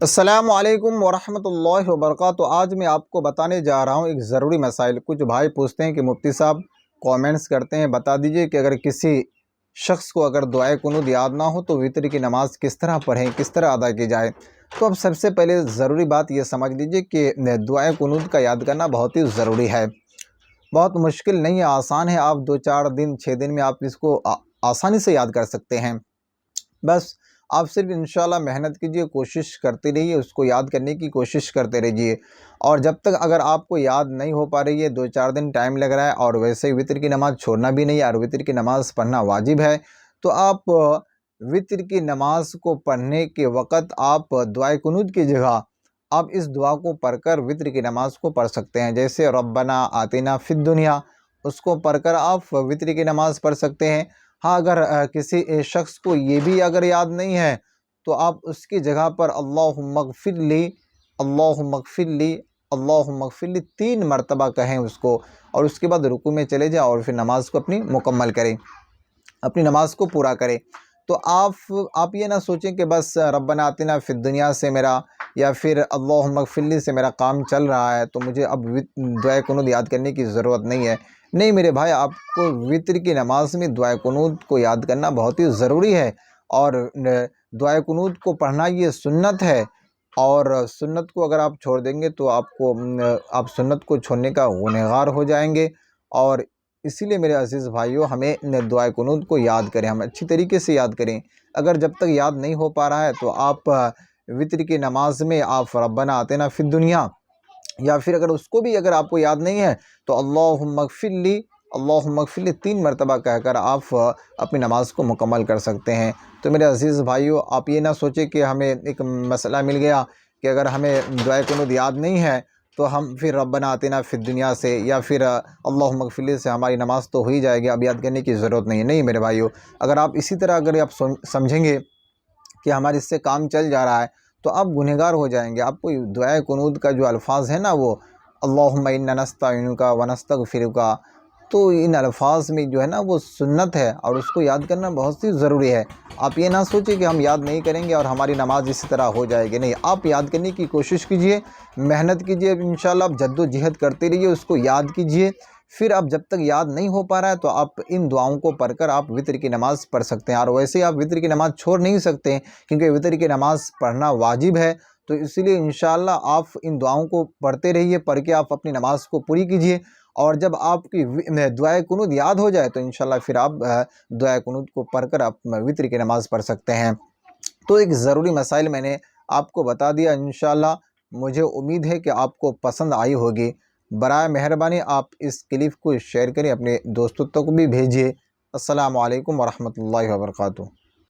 السلام علیکم ورحمۃ اللہ وبرکاتہ۔ آج میں آپ کو بتانے جا رہا ہوں ایک ضروری مسائل۔ کچھ بھائی پوچھتے ہیں کہ مفتی صاحب کامنٹس کرتے ہیں، بتا دیجئے کہ اگر کسی شخص کو اگر دعائے قنوت یاد نہ ہو تو وتر کی نماز کس طرح پڑھیں، کس طرح ادا کی جائے۔ تو اب سب سے پہلے ضروری بات یہ سمجھ لیجئے کہ دعائے قنوت کا یاد کرنا بہت ہی ضروری ہے، بہت مشکل نہیں ہے، آسان ہے۔ آپ 2-4 دن 6 دن میں آپ اس کو آسانی سے یاد کر سکتے ہیں۔ بس آپ صرف انشاءاللہ محنت کیجئے، کوشش کرتے رہیے، اس کو یاد کرنے کی کوشش کرتے رہیے۔ اور جب تک اگر آپ کو یاد نہیں ہو پا رہی ہے، 2-4 دن ٹائم لگ رہا ہے، اور ویسے ہی وتر کی نماز چھوڑنا بھی نہیں ہے اور وتر کی نماز پڑھنا واجب ہے، تو آپ وتر کی نماز کو پڑھنے کے وقت آپ دعائے قنوت کی جگہ آپ اس دعا کو پڑھ کر وتر کی نماز کو پڑھ سکتے ہیں۔ جیسے ربنا آتنا فی الدنیا، اس کو پڑھ کر آپ وتر کی نماز پڑھ سکتے ہیں۔ ہاں، اگر کسی شخص کو یہ بھی اگر یاد نہیں ہے تو آپ اس کی جگہ پر اللہم اغفر لی، اللہم اغفر لی، اللہم اغفر لی 3 مرتبہ کہیں اس کو، اور اس کے بعد رکوع میں چلے جائیں اور پھر نماز کو اپنی مکمل کریں، اپنی نماز کو پورا کریں۔ تو آپ یہ نہ سوچیں کہ بس ربنا آتنا فی الدنیا سے میرا یا پھر اللہم اغفر لی سے میرا کام چل رہا ہے تو مجھے اب دعائے قنوت یاد کرنے کی ضرورت نہیں ہے۔ نہیں میرے بھائی، آپ کو وتر کی نماز میں دعائے قنوت کو یاد کرنا بہت ہی ضروری ہے، اور دعائے قنوت کو پڑھنا یہ سنت ہے، اور سنت کو اگر آپ چھوڑ دیں گے تو آپ سنت کو چھوڑنے کا گنہگار ہو جائیں گے۔ اور اسی لیے میرے عزیز بھائیوں، ہمیں دعائے قنوت کو یاد کریں، ہم اچھی طریقے سے یاد کریں۔ اگر جب تک یاد نہیں ہو پا رہا ہے تو آپ وتر کی نماز میں آپ ربنا آتنا فی الدنیا، یا پھر اگر اس کو بھی اگر آپ کو یاد نہیں ہے تو اللہم اغفر لی، اللہم اغفر لی 3 مرتبہ کہہ کر آپ اپنی نماز کو مکمل کر سکتے ہیں۔ تو میرے عزیز بھائیوں، آپ یہ نہ سوچیں کہ ہمیں ایک مسئلہ مل گیا کہ اگر ہمیں دعائے قنوت یاد نہیں ہے تو ہم پھر ربنا آتنا فی الدنیا سے یا پھر اللہم اغفر لی سے ہماری نماز تو ہو ہی جائے گی، اب یاد کرنے کی ضرورت نہیں ہے۔ نہیں میرے بھائیوں، اگر آپ اسی طرح اگر آپ سمجھیں گے کہ ہمارے اس سے کام چل جا رہا ہے تو آپ گنہگار ہو جائیں گے۔ آپ کو دعائے قنوت کا جو الفاظ ہے نا، وہ اللہم انا نستعینک ونستغفرک، تو ان الفاظ میں جو ہے نا وہ سنت ہے، اور اس کو یاد کرنا بہت ہی ضروری ہے۔ آپ یہ نہ سوچیں کہ ہم یاد نہیں کریں گے اور ہماری نماز اسی طرح ہو جائے گی۔ نہیں، آپ یاد کرنے کی کوشش کیجئے، محنت کیجئے، انشاءاللہ آپ جد و جہد کرتے رہیے، اس کو یاد کیجئے۔ پھر اب جب تک یاد نہیں ہو پا رہا ہے تو آپ ان دعاؤں کو پڑھ کر آپ وتر کی نماز پڑھ سکتے ہیں، اور ویسے ہی آپ وتر کی نماز چھوڑ نہیں سکتے ہیں کیونکہ وتر کی نماز پڑھنا واجب ہے۔ تو اسی لیے انشاءاللہ آپ ان دعاؤں کو پڑھتے رہیے، پڑھ کے آپ اپنی نماز کو پوری کیجئے، اور جب آپ کی دعائے قنوت یاد ہو جائے تو انشاءاللہ پھر آپ دعائے قنوت کو پڑھ کر آپ وتر کی نماز پڑھ سکتے ہیں۔ تو ایک ضروری مسائل میں نے آپ کو بتا دیا، انشاءاللہ مجھے امید ہے کہ آپ کو پسند آئی ہوگی۔ برائے مہربانی آپ اس کلپ کو شیئر کریں، اپنے دوستوں تک بھی بھیجیے۔ السلام علیکم ورحمۃ اللہ وبرکاتہ۔